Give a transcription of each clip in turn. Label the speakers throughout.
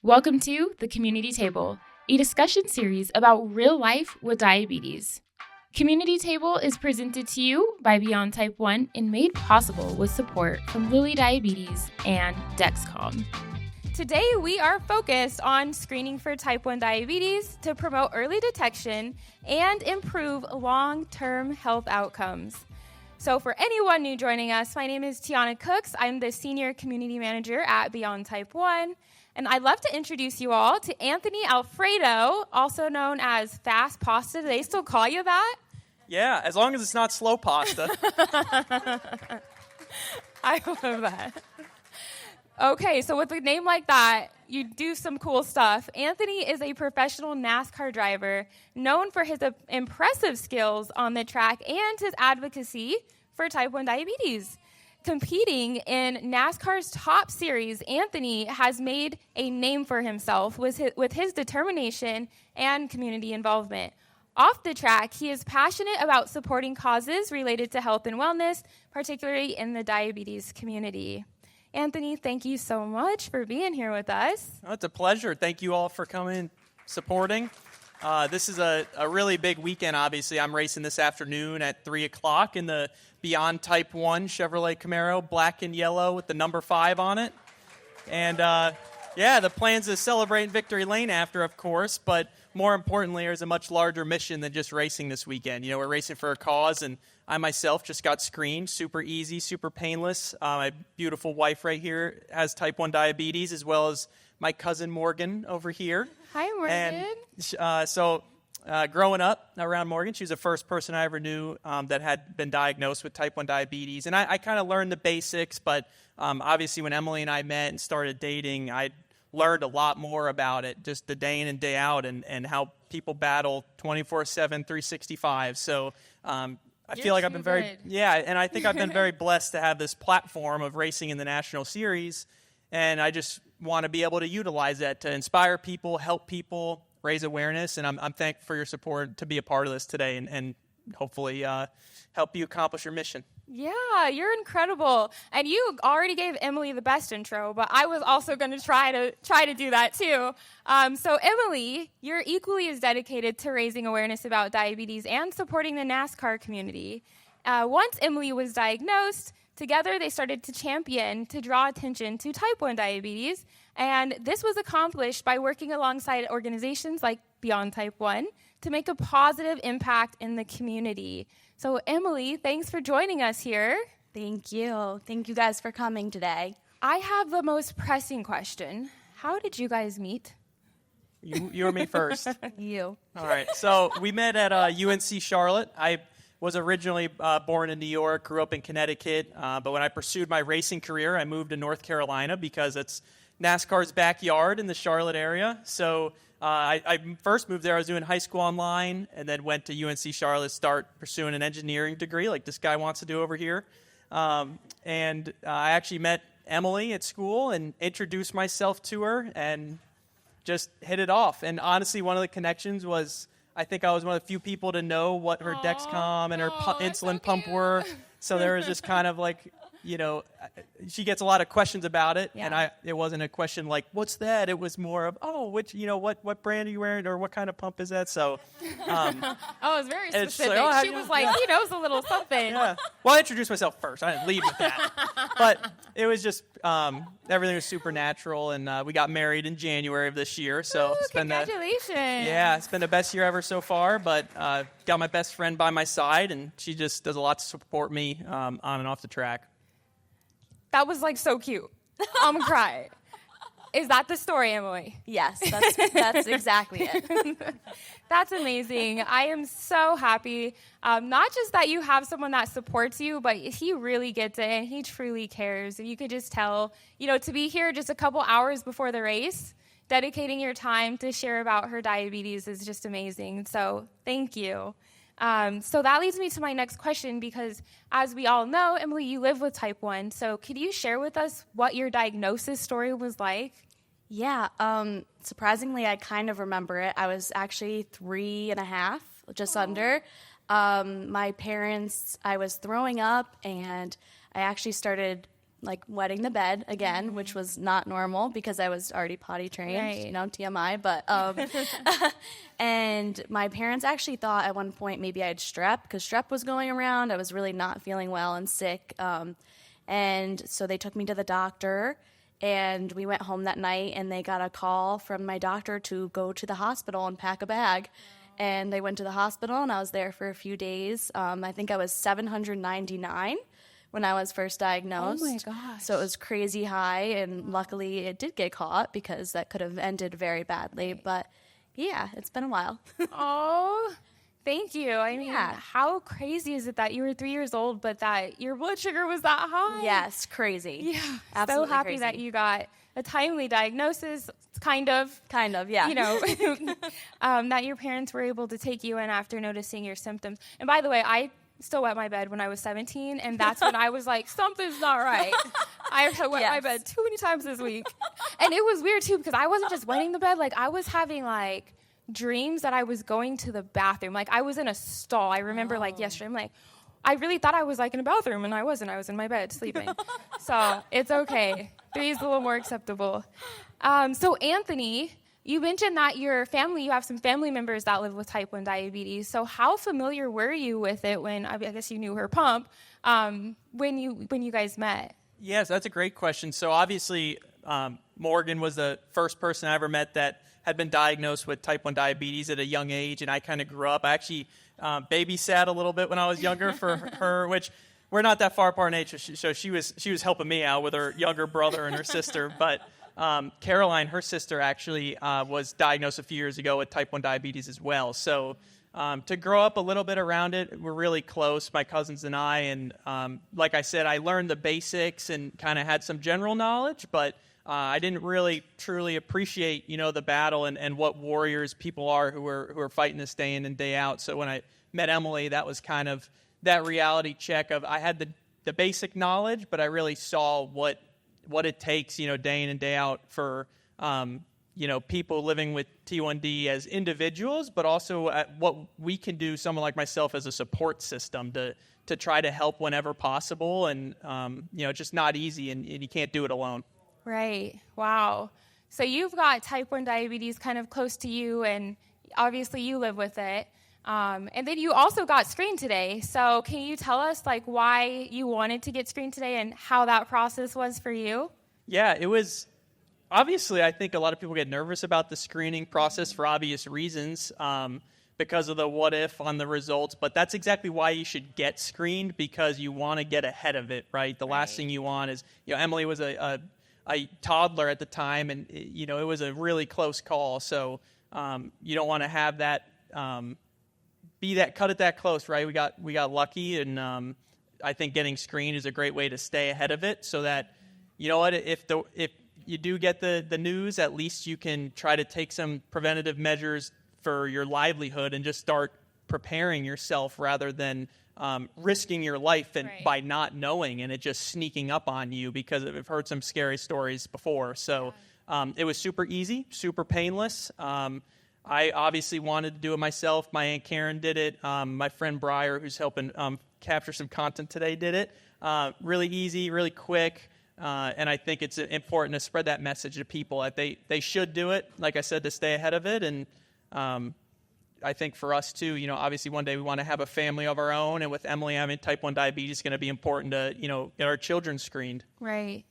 Speaker 1: Welcome to The Community Table, a discussion series about real life with diabetes. Community Table is presented to you by Beyond Type 1 and made possible with support from Lilly Diabetes and Dexcom.
Speaker 2: Today, we are focused on screening for type 1 diabetes to promote early detection and improve long-term health outcomes. So for anyone new joining us, my name is Tiana Cooks. I'm the Senior Community Manager at Beyond Type 1. And I'd love to introduce you all to Anthony Alfredo, also known as Fast Pasta. Do they still call you that?
Speaker 3: Yeah, as long as it's not slow pasta.
Speaker 2: I love that. Okay, so with a name like that, you do some cool stuff. Anthony is a professional NASCAR driver known for his impressive skills on the track and his advocacy for type 1 diabetes. Competing in NASCAR's top series, Anthony has made a name for himself with his determination and community involvement. Off the track, he is passionate about supporting causes related to health and wellness, particularly in the diabetes community. Anthony, thank you so much for being here with us.
Speaker 3: Oh, it's a pleasure. Thank you all for coming, supporting. This is a really big weekend, obviously. I'm racing this afternoon at 3 o'clock in the Beyond Type 1 Chevrolet Camaro, black and yellow with the number 5 on it. And, the plan's to celebrate in Victory Lane after, of course, but more importantly, there's a much larger mission than just racing this weekend. You know, we're racing for a cause, and I myself just got screened. Super easy, super painless. My beautiful wife right here has type 1 diabetes, as well as my cousin Morgan over here.
Speaker 2: Hi, Morgan.
Speaker 3: And growing up around Morgan, she was the first person I ever knew that had been diagnosed with type 1 diabetes. And I kind of learned the basics, but obviously when Emily and I met and started dating, I learned a lot more about it, just the day in and day out, and how people battle 24/7, 365. So I feel like I've been and I think I've been very blessed to have this platform of racing in the national series, and I just want to be able to utilize that to inspire people, help people, raise awareness, and I'm thankful for your support to be a part of this today and hopefully help you accomplish your mission.
Speaker 2: Yeah, you're incredible. And you already gave Emily the best intro, but I was also going to try to do that too. So Emily, you're equally as dedicated to raising awareness about diabetes and supporting the NASCAR community. Once Emily was diagnosed, together they started to champion to draw attention to type 1 diabetes. And this was accomplished by working alongside organizations like Beyond Type 1 to make a positive impact in the community. So Emily, thanks for joining us here.
Speaker 4: Thank you. Thank you guys for coming today.
Speaker 2: I have the most pressing question. How did you guys meet?
Speaker 3: You or me first?
Speaker 4: You.
Speaker 3: All right. So we met at UNC Charlotte. I was originally born in New York, grew up in Connecticut, but when I pursued my racing career, I moved to North Carolina because it's NASCAR's backyard in the Charlotte area. So I first moved there. I was doing high school online, and then went to UNC Charlotte, start pursuing an engineering degree like this guy wants to do over here. And I actually met Emily at school and introduced myself to her and just hit it off. And honestly, one of the connections was I think I was one of the few people to know what her Dexcom and her insulin pump were. So there was just kind of like, you know, she gets a lot of questions about it, and it wasn't a question like, what's that? It was more of, what brand are you wearing, or what kind of pump is that? So,
Speaker 2: it was very specific.
Speaker 3: Like,
Speaker 2: she was like, he knows a little something.
Speaker 3: Yeah. Well, I introduced myself first. I didn't lead with that. But it was just, everything was super natural, and we got married in January of this year. So it's been
Speaker 2: congratulations.
Speaker 3: It's been the best year ever so far, but got my best friend by my side, and she just does a lot to support me on and off the track.
Speaker 2: That was like so cute. I'm gonna cry. Is that the story, Emily?
Speaker 4: Yes, that's exactly it.
Speaker 2: That's amazing. I am so happy. Not just that you have someone that supports you, but he really gets it and he truly cares. And you could just tell, to be here just a couple hours before the race, dedicating your time to share about her diabetes is just amazing. So thank you. So that leads me to my next question, because as we all know, Emily, you live with type 1. So could you share with us what your diagnosis story was like?
Speaker 4: Yeah, surprisingly, I kind of remember it. I was actually 3.5, just under. My parents, I was throwing up, and I actually started, like wetting the bed again, which was not normal because I was already potty trained,
Speaker 2: Right.
Speaker 4: you know, TMI. But and my parents actually thought at one point maybe I had strep because strep was going around. I was really not feeling well and sick, and so they took me to the doctor. And we went home that night, and they got a call from my doctor to go to the hospital and pack a bag. And they went to the hospital, and I was there for a few days. I think I was 799 when I was first diagnosed.
Speaker 2: Oh, my gosh.
Speaker 4: So it was crazy high, and luckily it did get caught because that could have ended very badly. But, yeah, it's been a while.
Speaker 2: Oh, thank you. I mean,
Speaker 4: Yeah.
Speaker 2: how crazy is it that you were 3 years old, but that your blood sugar was that high?
Speaker 4: Yes, crazy.
Speaker 2: Yeah.
Speaker 4: Absolutely
Speaker 2: so happy
Speaker 4: crazy.
Speaker 2: that you got a timely diagnosis, kind of.
Speaker 4: Kind of, yeah.
Speaker 2: You know, that your parents were able to take you in after noticing your symptoms. And by the way, I still wet my bed when I was 17, and that's when I was like, something's not right. I wet my
Speaker 4: Yes.
Speaker 2: bed too many times this week. And it was weird, too, because I wasn't just wetting the bed. Like, I was having, like, dreams that I was going to the bathroom. Like, I was in a stall. I remember, like, yesterday, I'm like, I really thought I was, like, in a bathroom, and I wasn't. I was in my bed sleeping. So it's okay. 3 is a little more acceptable. So, Anthony, you mentioned that you have some family members that live with type 1 diabetes. So how familiar were you with it when, I guess you knew her pump, when you guys met?
Speaker 3: Yes, that's a great question. So obviously, Morgan was the first person I ever met that had been diagnosed with type 1 diabetes at a young age, and I kind of grew up. I actually babysat a little bit when I was younger for her, which we're not that far apart in age, so she was helping me out with her younger brother and her sister. But Caroline, her sister, actually was diagnosed a few years ago with type 1 diabetes as well. So to grow up a little bit around it, we're really close, my cousins and I. And like I said, I learned the basics and kind of had some general knowledge, but I didn't really truly appreciate, the battle and what warriors people are who are fighting this day in and day out. So when I met Emily, that was kind of that reality check of I had the basic knowledge, but I really saw what it takes, day in and day out for, people living with T1D as individuals, but also at what we can do, someone like myself, as a support system to try to help whenever possible. And, it's just not easy, and you can't do it alone.
Speaker 2: Right. Wow. So you've got type 1 diabetes kind of close to you, and obviously you live with it. And then you also got screened today. So can you tell us why you wanted to get screened today and how that process was for you?
Speaker 3: Yeah, it was obviously, I think a lot of people get nervous about the screening process for obvious reasons, because of the what if on the results. But that's exactly why you should get screened, because you want to get ahead of it, right? The last thing you want is, Emily was a toddler at the time, and it was a really close call. So you don't want to have that cut it that close, right? We got lucky, and I think getting screened is a great way to stay ahead of it, so that if you do get the news, at least you can try to take some preventative measures for your livelihood and just start preparing yourself rather than risking your life by not knowing and it just sneaking up on you, because I've heard some scary stories before. So it was super easy, super painless. I obviously wanted to do it myself. My Aunt Karen did it. My friend Briar, who's helping capture some content today, did it. Really easy, really quick. And I think it's important to spread that message to people that they should do it, like I said, to stay ahead of it. And I think for us too, obviously one day we want to have a family of our own, and with Emily having type 1 diabetes, it's going to be important to, get our children screened.
Speaker 2: Right.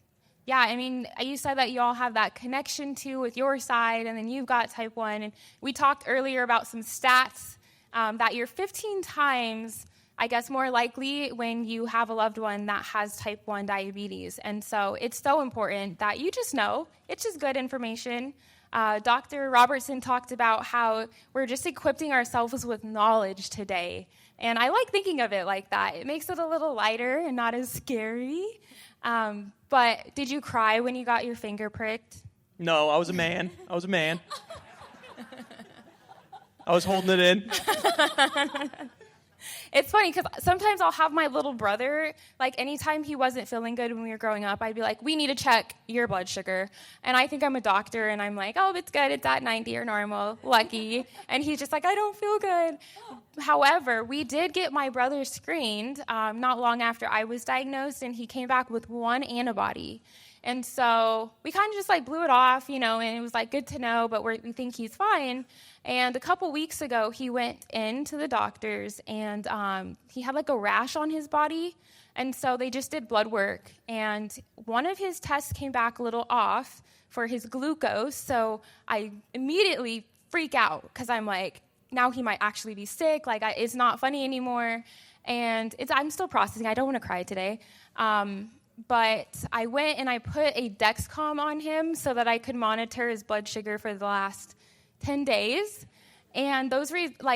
Speaker 2: Yeah, I mean, you said that you all have that connection too with your side, and then you've got type 1. And we talked earlier about some stats that you're 15 times, I guess, more likely when you have a loved one that has type 1 diabetes. And so it's so important that you just know. It's just good information. Dr. Robertson talked about how we're just equipping ourselves with knowledge today. And I like thinking of it like that. It makes it a little lighter and not as scary. But did you cry when you got your finger pricked?
Speaker 3: No, I was a man. I was holding it in.
Speaker 2: It's funny because sometimes I'll have my little brother, like anytime he wasn't feeling good when we were growing up, I'd be like, we need to check your blood sugar. And I think I'm a doctor, and I'm like, oh, it's good. It's at 90 or normal. Lucky. And he's just like, I don't feel good. However, we did get my brother screened not long after I was diagnosed, and he came back with one antibody. And so we kind of just like blew it off, and it was like good to know, but we think he's fine. And a couple weeks ago, he went into the doctor's, and he had like a rash on his body. And so they just did blood work, and one of his tests came back a little off for his glucose. So I immediately freak out because I'm like, now he might actually be sick. Like, it's not funny anymore. And I'm still processing. I don't want to cry today. But I went and I put a Dexcom on him so that I could monitor his blood sugar for the last 10 days. And those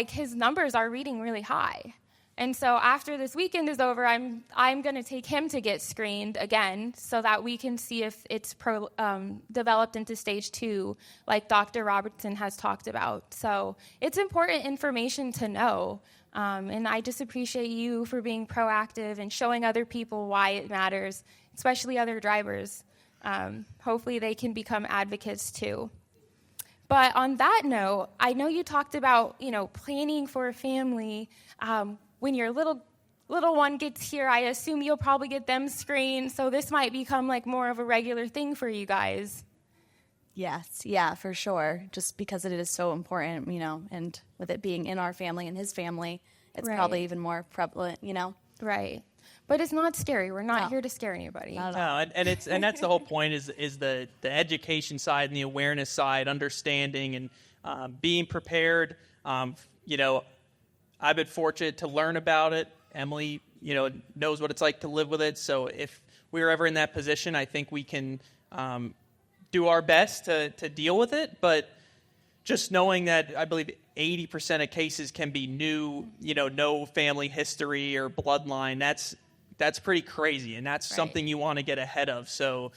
Speaker 2: his numbers are reading really high. And so after this weekend is over, I'm going to take him to get screened again so that we can see if it's developed into stage 2, like Dr. Robertson has talked about. So it's important information to know. And I just appreciate you for being proactive and showing other people why it matters, especially other drivers. Hopefully they can become advocates too. But on that note, I know you talked about, planning for a family. When your little one gets here, I assume you'll probably get them screened. So this might become like more of a regular thing for you guys.
Speaker 4: Yes, yeah, for sure. Just because it is so important, and with it being in our family and his family, it's probably even more prevalent,
Speaker 2: Right. But it's not scary. We're not here to scare anybody.
Speaker 3: No, and that's the whole point is the education side and the awareness side, understanding and being prepared. I've been fortunate to learn about it. Emily, knows what it's like to live with it. So if we're ever in that position, I think we can do our best to deal with it, but just knowing that I believe 80% of cases can be new, no family history or bloodline, that's pretty crazy, and that's something you want to get ahead of. So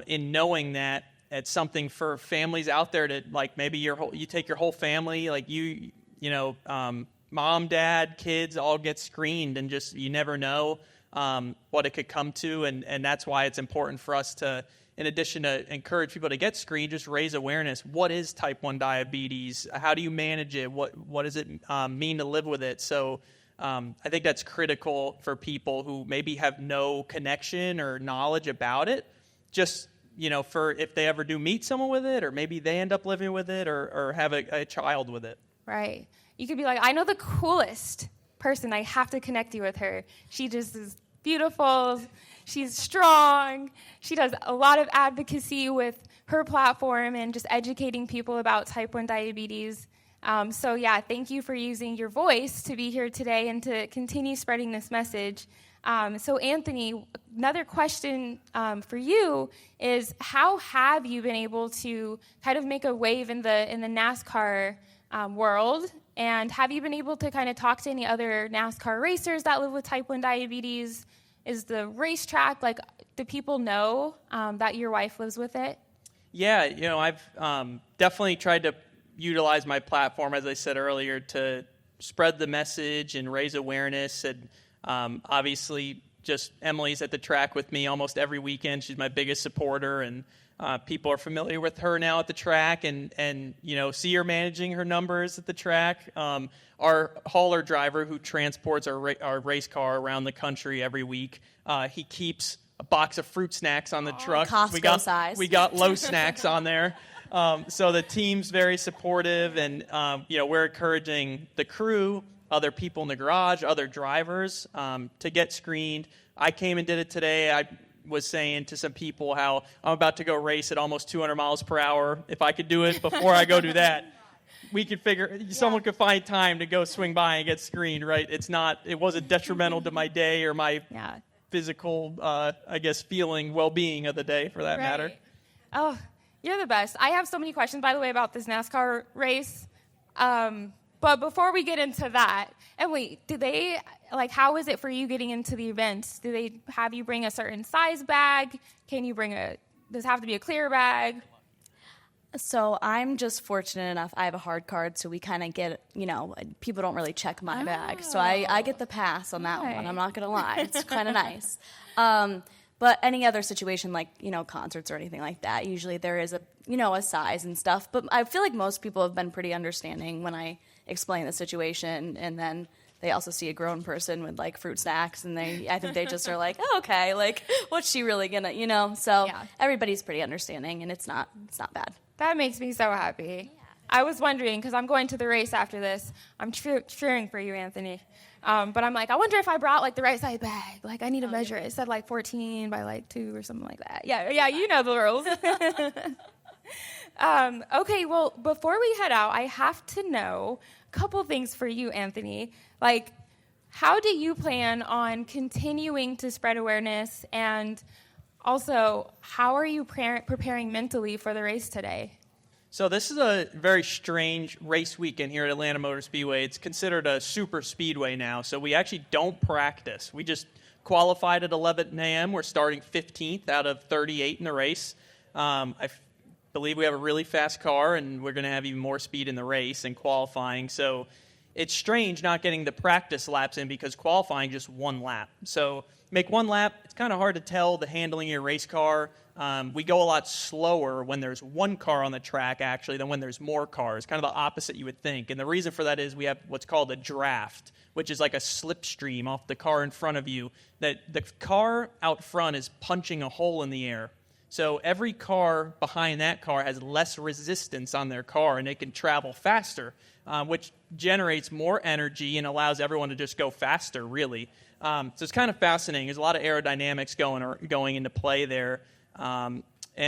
Speaker 3: in knowing that, it's something for families out there to, like, maybe you take your whole family, like mom, dad, kids all get screened, and just you never know what it could come to, and that's why it's important for us to, in addition to encourage people to get screened, just raise awareness. What is type 1 diabetes? How do you manage it? What does it mean to live with it? So I think that's critical for people who maybe have no connection or knowledge about it. Just, for if they ever do meet someone with it, or maybe they end up living with it or have a child with it.
Speaker 2: Right. You could be like, I know the coolest person. I have to connect you with her. She just is beautiful. She's strong. She does a lot of advocacy with her platform and just educating people about type 1 diabetes. Thank you for using your voice to be here today and to continue spreading this message. So Anthony, another question for you is, how have you been able to kind of make a wave in the NASCAR world? And have you been able to kind of talk to any other NASCAR racers that live with type 1 diabetes? Is the racetrack, do people know that your wife lives with it? Yeah,
Speaker 3: I've definitely tried to utilize my platform, as I said earlier, to spread the message and raise awareness. And obviously, just Emily's at the track with me almost every weekend. She's my biggest supporter, and people are familiar with her now at the track and see her managing her numbers at the track. Our hauler driver who transports our race car around the country every week, he keeps a box of fruit snacks on the truck.
Speaker 4: Costco size.
Speaker 3: We got low snacks on there. So the team's very supportive, and we're encouraging the crew, other people in the garage, other drivers to get screened. I came and did it today. I was saying to some people how I'm about to go race at almost 200 miles per hour. If I could do it before I go do that, we could someone could find time to go swing by and get screened, right? It wasn't detrimental to my day or my physical, feeling, well-being of the day for that matter.
Speaker 2: Oh, you're the best. I have so many questions, by the way, about this NASCAR race. But before we get into that, Emily, how is it for you getting into the events? Do they have you bring a certain size bag? Can you does it have to be a clear bag?
Speaker 4: So I'm just fortunate enough. I have a hard card, so we kind of get, people don't really check my bag. So I get the pass on that one. I'm not going to lie. It's kind of nice. But any other situation like, concerts or anything like that, usually there is a size and stuff. But I feel like most people have been pretty understanding when I explain the situation, and then they also see a grown person with like fruit snacks, and I think they just are like, oh, okay, like what's she really gonna, So everybody's pretty understanding, and it's not bad.
Speaker 2: That makes me so happy. Yeah. I was wondering, because I'm going to the race after this. I'm cheering for you, Anthony. But I'm like, I wonder if I brought like the right size bag. Like I need to measure it. It said like 14 by like 2 or something like that. Yeah, you know the rules. Okay, well, before we head out, I have to know a couple things for you, Anthony. Like, how do you plan on continuing to spread awareness, and also, how are you preparing mentally for the race today?
Speaker 3: So this is a very strange race weekend here at Atlanta Motor Speedway. It's considered a super speedway now, so we actually don't practice. We just qualified at 11 a.m. We're starting 15th out of 38 in the race. I believe we have a really fast car, and we're going to have even more speed in the race and qualifying. So it's strange not getting the practice laps in because qualifying just one lap. So make one lap, it's kind of hard to tell the handling of your race car. We go a lot slower when there's one car on the track, actually, than when there's more cars. Kind of the opposite you would think. And the reason for that is we have what's called a draft, which is like a slipstream off the car in front of you, that the car out front is punching a hole in the air. So every car behind that car has less resistance on their car, and they can travel faster, which generates more energy and allows everyone to just go faster, really. So it's kind of fascinating. There's a lot of aerodynamics going into play there. And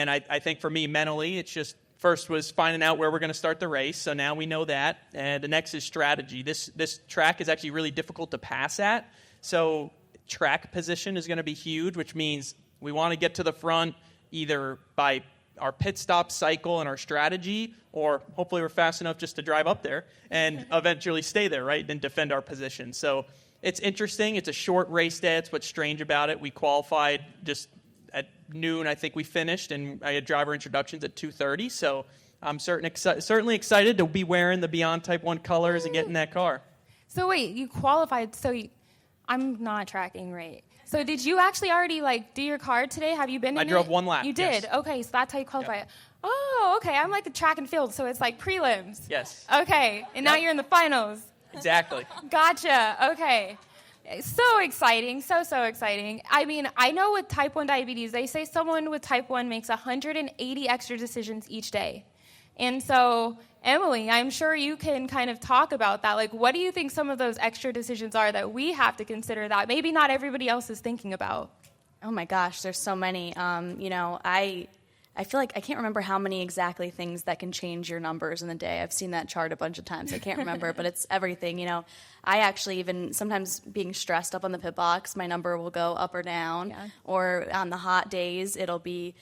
Speaker 3: I think for me, mentally, it's just first was finding out where we're going to start the race. So now we know that. And the next is strategy. This track is actually really difficult to pass at. So track position is going to be huge, which means we want to get to the front either by our pit stop cycle and our strategy, or hopefully we're fast enough just to drive up there and eventually stay there, right, and defend our position. So it's interesting. It's a short race day. That's what's strange about it. We qualified just at noon, I think we finished, and I had driver introductions at 2:30. So I'm certainly excited to be wearing the Beyond Type 1 colors and get in that car.
Speaker 2: So wait, you qualified. I'm not tracking right. So did you actually already do your card today? Have you been in
Speaker 3: I drove one lap.
Speaker 2: You did?
Speaker 3: Yes.
Speaker 2: Okay, so that's how you qualify.
Speaker 3: Yep.
Speaker 2: Oh, okay. I'm like the track and field, so it's like prelims.
Speaker 3: Yes.
Speaker 2: Okay, and now you're in the finals.
Speaker 3: Exactly.
Speaker 2: Gotcha. Okay. So exciting. So exciting. I mean, I know with type 1 diabetes, they say someone with type 1 makes 180 extra decisions each day. And so, Emily, I'm sure you can kind of talk about that. Like, what do you think some of those extra decisions are that we have to consider that maybe not everybody else is thinking about?
Speaker 4: Oh my gosh, there's so many. I feel like I can't remember how many exactly things that can change your numbers in the day. I've seen that chart a bunch of times. I can't remember, but it's everything. I actually even sometimes being stressed up on the pit box, my number will go up or down. Yeah. Or on the hot days, it'll be,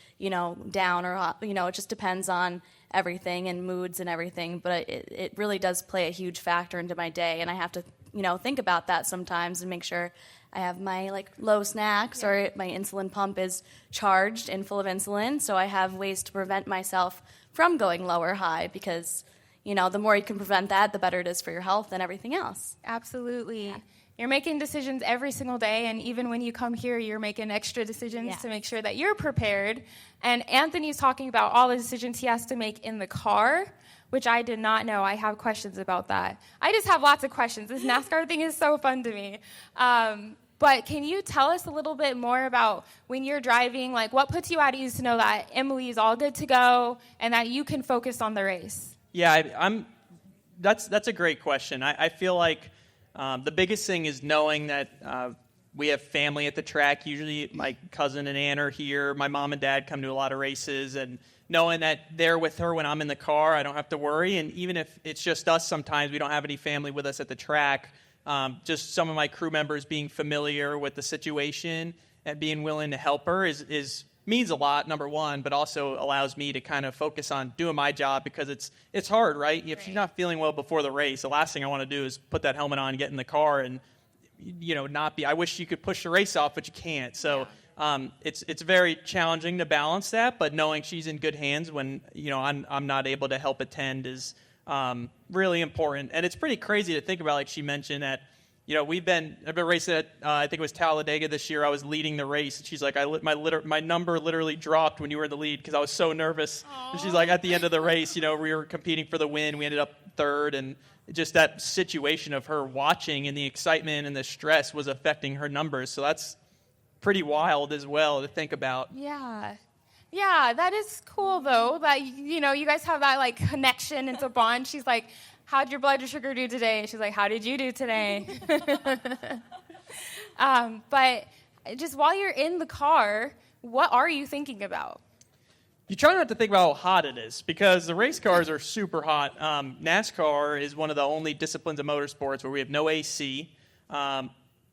Speaker 4: down or up. It just depends on everything and moods and everything. But it really does play a huge factor into my day, and I have to, think about that sometimes and make sure I have my low snacks or my insulin pump is charged and full of insulin, so I have ways to prevent myself from going low or high because, the more you can prevent that, the better it is for your health and everything else.
Speaker 2: Absolutely. Yeah. You're making decisions every single day, and even when you come here, you're making extra decisions to make sure that you're prepared. And Anthony's talking about all the decisions he has to make in the car, which I did not know. I have questions about that. I just have lots of questions. This NASCAR thing is so fun to me. But can you tell us a little bit more about when you're driving, what puts you at ease to know that Emily is all good to go and that you can focus on the race?
Speaker 3: Yeah, that's a great question. I feel like the biggest thing is knowing that we have family at the track. Usually my cousin and aunt are here. My mom and dad come to a lot of races, and knowing that they're with her when I'm in the car, I don't have to worry. And even if it's just us sometimes, we don't have any family with us at the track, just some of my crew members being familiar with the situation and being willing to help her means a lot, number one, but also allows me to kind of focus on doing my job because it's hard, right? If she's not feeling well before the race, the last thing I want to do is put that helmet on, get in the car, and not be. I wish you could push the race off, but you can't. So it's very challenging to balance that, but knowing she's in good hands when I'm not able to help attend is really important. And it's pretty crazy to think about, like she mentioned, that I've been racing at I think it was Talladega this year. I was leading the race, and she's like, my number literally dropped when you were in the lead because I was so nervous. And she's like, at the end of the race, we were competing for the win. We ended up third, and just that situation of her watching and the excitement and the stress was affecting her numbers. So that's pretty wild as well to think about.
Speaker 2: Yeah, that is cool though. That you guys have that like connection. It's a bond. She's like, how'd your blood sugar do today? And she's like, how did you do today? But just while you're in the car, what are you thinking about?
Speaker 3: You try not to think about how hot it is because the race cars are super hot. NASCAR is one of the only disciplines of motorsports where we have no AC.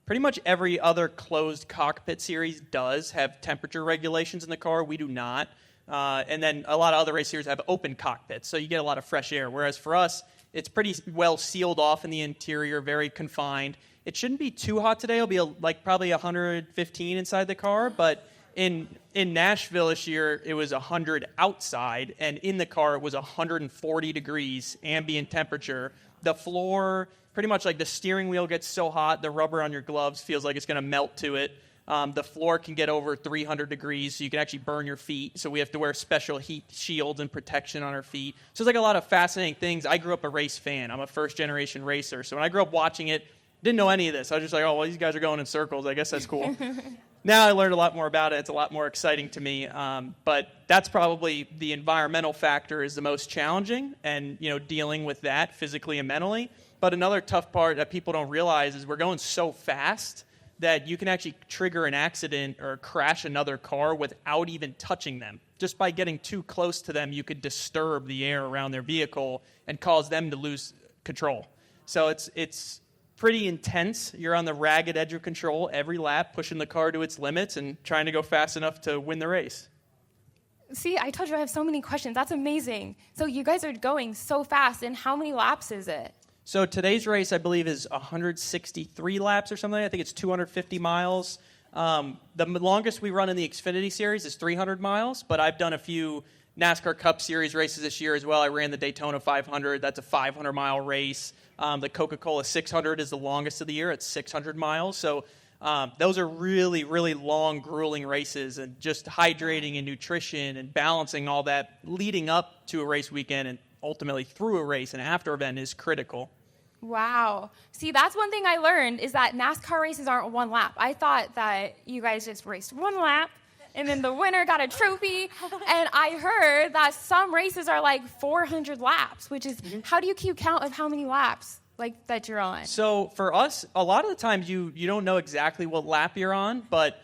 Speaker 3: Pretty much every other closed cockpit series does have temperature regulations in the car. We do not. And then a lot of other race series have open cockpits, so you get a lot of fresh air. Whereas for us, it's pretty well sealed off in the interior, very confined. It shouldn't be too hot today. It'll be probably 115 inside the car, but in Nashville this year, it was 100 outside, and in the car, it was 140 degrees ambient temperature. The floor, pretty much like the steering wheel gets so hot, the rubber on your gloves feels like it's going to melt to it. The floor can get over 300 degrees, so you can actually burn your feet. So we have to wear special heat shields and protection on our feet. So it's like a lot of fascinating things. I grew up a race fan. I'm a first-generation racer. So when I grew up watching it, didn't know any of this. I was just like, oh, well, these guys are going in circles. I guess that's cool. Now I learned a lot more about it. It's a lot more exciting to me. But that's probably the environmental factor is the most challenging, and dealing with that physically and mentally. But another tough part that people don't realize is we're going so fast that you can actually trigger an accident or crash another car without even touching them. Just by getting too close to them, you could disturb the air around their vehicle and cause them to lose control. So it's pretty intense. You're on the ragged edge of control every lap, pushing the car to its limits and trying to go fast enough to win the race.
Speaker 2: See, I told you I have so many questions. That's amazing. So you guys are going so fast, and how many laps is it?
Speaker 3: So today's race, I believe, is 163 laps or something. I think it's 250 miles. The longest we run in the Xfinity Series is 300 miles, but I've done a few NASCAR Cup Series races this year as well. I ran the Daytona 500. That's a 500-mile race. The Coca-Cola 600 is the longest of the year. It's 600 miles. So those are really, really long, grueling races, and just hydrating and nutrition and balancing all that leading up to a race weekend and ultimately through a race and after event is critical.
Speaker 2: Wow. See, that's one thing I learned is that NASCAR races aren't one lap. I thought that you guys just raced one lap and then the winner got a trophy. And I heard that some races are like 400 laps, which is, how do you keep count of how many laps like that you're on?
Speaker 3: So for us, a lot of the times you don't know exactly what lap you're on, but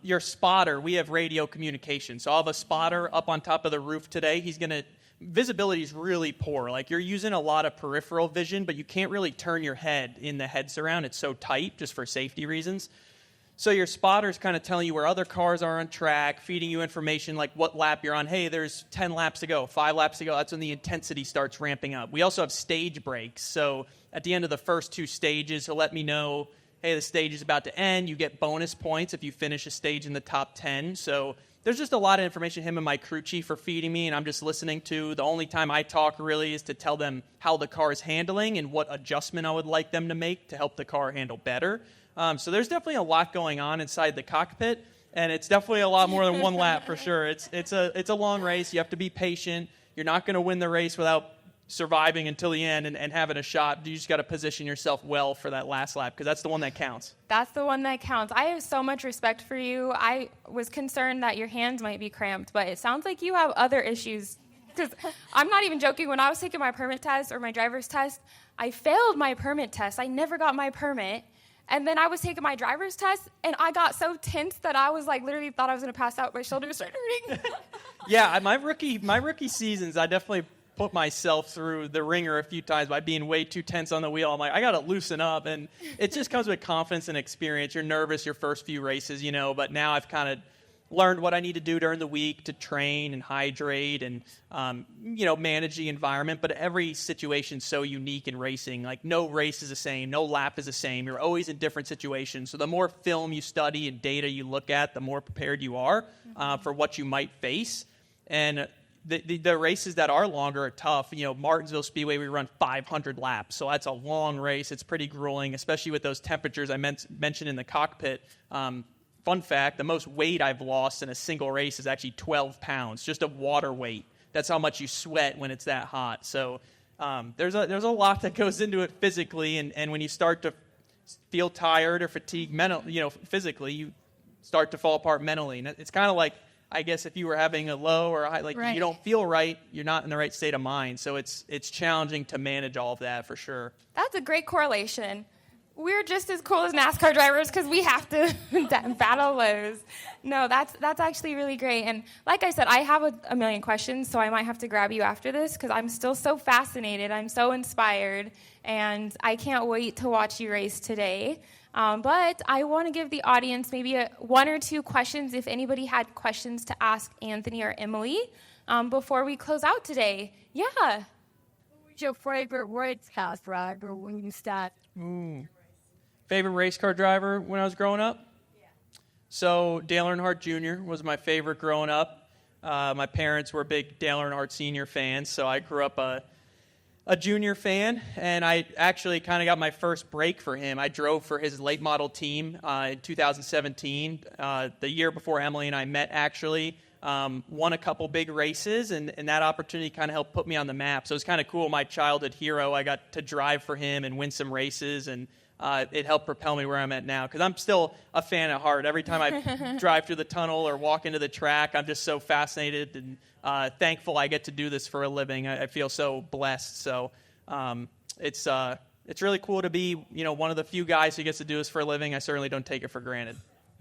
Speaker 3: your spotter, we have radio communication. So I'll have a spotter up on top of the roof today. Visibility is really poor. Like, you're using a lot of peripheral vision, but you can't really turn your head in the head surround. It's so tight just for safety reasons. So your spotter's kind of telling you where other cars are on track, feeding you information like what lap you're on. Hey, there's 10 laps to go, 5 laps to go. That's when the intensity starts ramping up. We also have stage breaks. So at the end of the first 2 stages, he'll let me know, hey, the stage is about to end. You get bonus points if you finish a stage in the top 10. So there's just a lot of information him and my crew chief are feeding me, and I'm just listening to. The only time I talk really is to tell them how the car is handling and what adjustment I would like them to make to help the car handle better. So there's definitely a lot going on inside the cockpit, and it's definitely a lot more than one lap for sure. It's a long race. You have to be patient. You're not going to win the race without surviving until the end and having a shot. You just got to position yourself well for that last lap because that's the one that counts.
Speaker 2: That's the one that counts. I have so much respect for you. I was concerned that your hands might be cramped, but it sounds like you have other issues. Because I'm not even joking. When I was taking my permit test or my driver's test, I failed my permit test. I never got my permit. And then I was taking my driver's test, and I got so tense that I was like literally thought I was going to pass out. My shoulders started hurting.
Speaker 3: Yeah, my rookie seasons, I definitely put myself through the ringer a few times by being way too tense on the wheel. I'm like, I got to loosen up. And it just comes with confidence and experience. You're nervous your first few races, but now I've kind of learned what I need to do during the week to train and hydrate and, manage the environment. But every situation's so unique in racing. Like, no race is the same. No lap is the same. You're always in different situations. So the more film you study and data you look at, the more prepared you are for what you might face. And the races that are longer are tough. Martinsville Speedway, we run 500 laps. So that's a long race. It's pretty grueling, especially with those temperatures I mentioned in the cockpit. Fun fact, the most weight I've lost in a single race is actually 12 pounds, just of water weight. That's how much you sweat when it's that hot. So there's a lot that goes into it physically, and when you start to feel tired or fatigued physically, you start to fall apart mentally. And it's kind of like, I guess, if you were having a low or a high,
Speaker 2: right.
Speaker 3: You don't feel right, you're not in the right state of mind. So it's challenging to manage all of that for sure.
Speaker 2: That's a great correlation. We're just as cool as NASCAR drivers because we have to battle lows. No, that's actually really great. And like I said, I have a million questions, so I might have to grab you after this because I'm still so fascinated. I'm so inspired, and I can't wait to watch you race today. But I want to give the audience maybe one or two questions if anybody had questions to ask Anthony or Emily before we close out today. Yeah.
Speaker 5: Who's your favorite race car driver when you start?
Speaker 3: Favorite race car driver when I was growing up? Yeah. So Dale Earnhardt Jr. was my favorite growing up. My parents were big Dale Earnhardt Sr. fans, so I grew up a junior fan, and I actually kind of got my first break for him. I drove for his late model team in 2017, the year before Emily and I met, actually. Won a couple big races, and that opportunity kind of helped put me on the map. So it was kind of cool. My childhood hero, I got to drive for him and win some races, and it helped propel me where I'm at now, because I'm still a fan at heart. Every time I drive through the tunnel or walk into the track, I'm just so fascinated and thankful I get to do this for a living. I feel so blessed. So it's really cool to be one of the few guys who gets to do this for a living. I certainly don't take it for granted.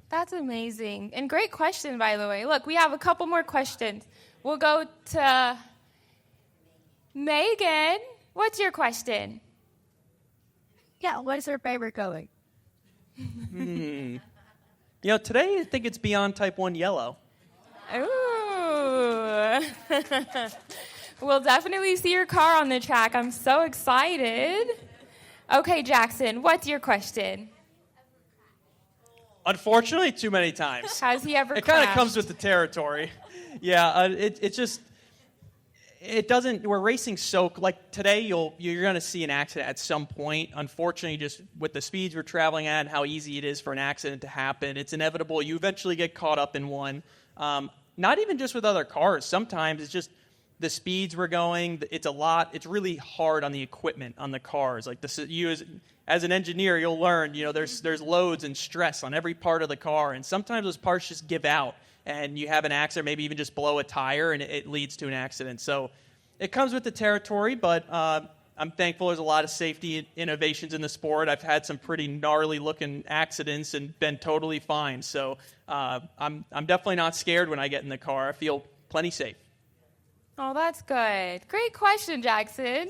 Speaker 2: That's amazing. And great question, by the way. Look, we have a couple more questions. We'll go to Megan. What's your question?
Speaker 5: Yeah, what's your favorite color?
Speaker 3: Today I think it's Beyond Type 1 yellow.
Speaker 2: Ooh. We'll definitely see your car on the track. I'm so excited. Okay, Jackson, what's your question?
Speaker 3: Unfortunately, too many times.
Speaker 2: Has he ever
Speaker 3: It
Speaker 2: crashed?
Speaker 3: kind of comes with the territory. Yeah, it doesn't. We're racing so, like today, you're going to see an accident at some point. Unfortunately, just with the speeds we're traveling at and how easy it is for an accident to happen, it's inevitable. You eventually get caught up in one. Not even just with other cars. Sometimes it's just the speeds we're going. It's a lot. It's really hard on the equipment on the cars. Like as an engineer, you'll learn. There's loads and stress on every part of the car, and sometimes those parts just give out, and you have an accident, maybe even just blow a tire, and it leads to an accident. So it comes with the territory, but I'm thankful there's a lot of safety innovations in the sport. I've had some pretty gnarly-looking accidents and been totally fine. So I'm definitely not scared when I get in the car. I feel plenty safe.
Speaker 2: Oh, that's good. Great question, Jackson.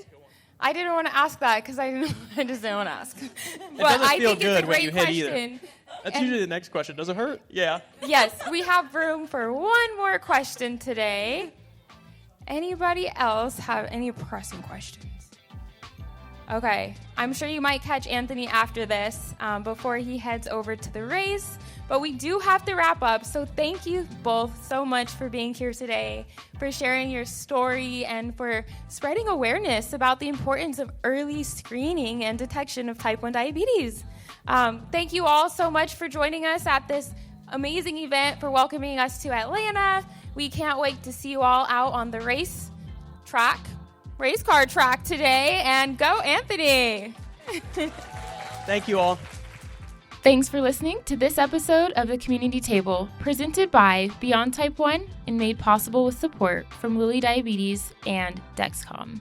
Speaker 2: I didn't want to ask that because I just didn't want to ask.
Speaker 3: It doesn't feel good when you hit either. That's usually the next question. Does it hurt? Yeah.
Speaker 2: Yes, we have room for one more question today. Anybody else have any pressing questions? Okay, I'm sure you might catch Anthony after this before he heads over to the race, but we do have to wrap up, so thank you both so much for being here today, for sharing your story, and for spreading awareness about the importance of early screening and detection of type 1 diabetes. Thank you all so much for joining us at this amazing event, for welcoming us to Atlanta. We can't wait to see you all out on the race car track today, and go Anthony!
Speaker 3: Thank you all.
Speaker 1: Thanks for listening to this episode of The Community Table, presented by Beyond Type 1 and made possible with support from Lilly Diabetes and Dexcom.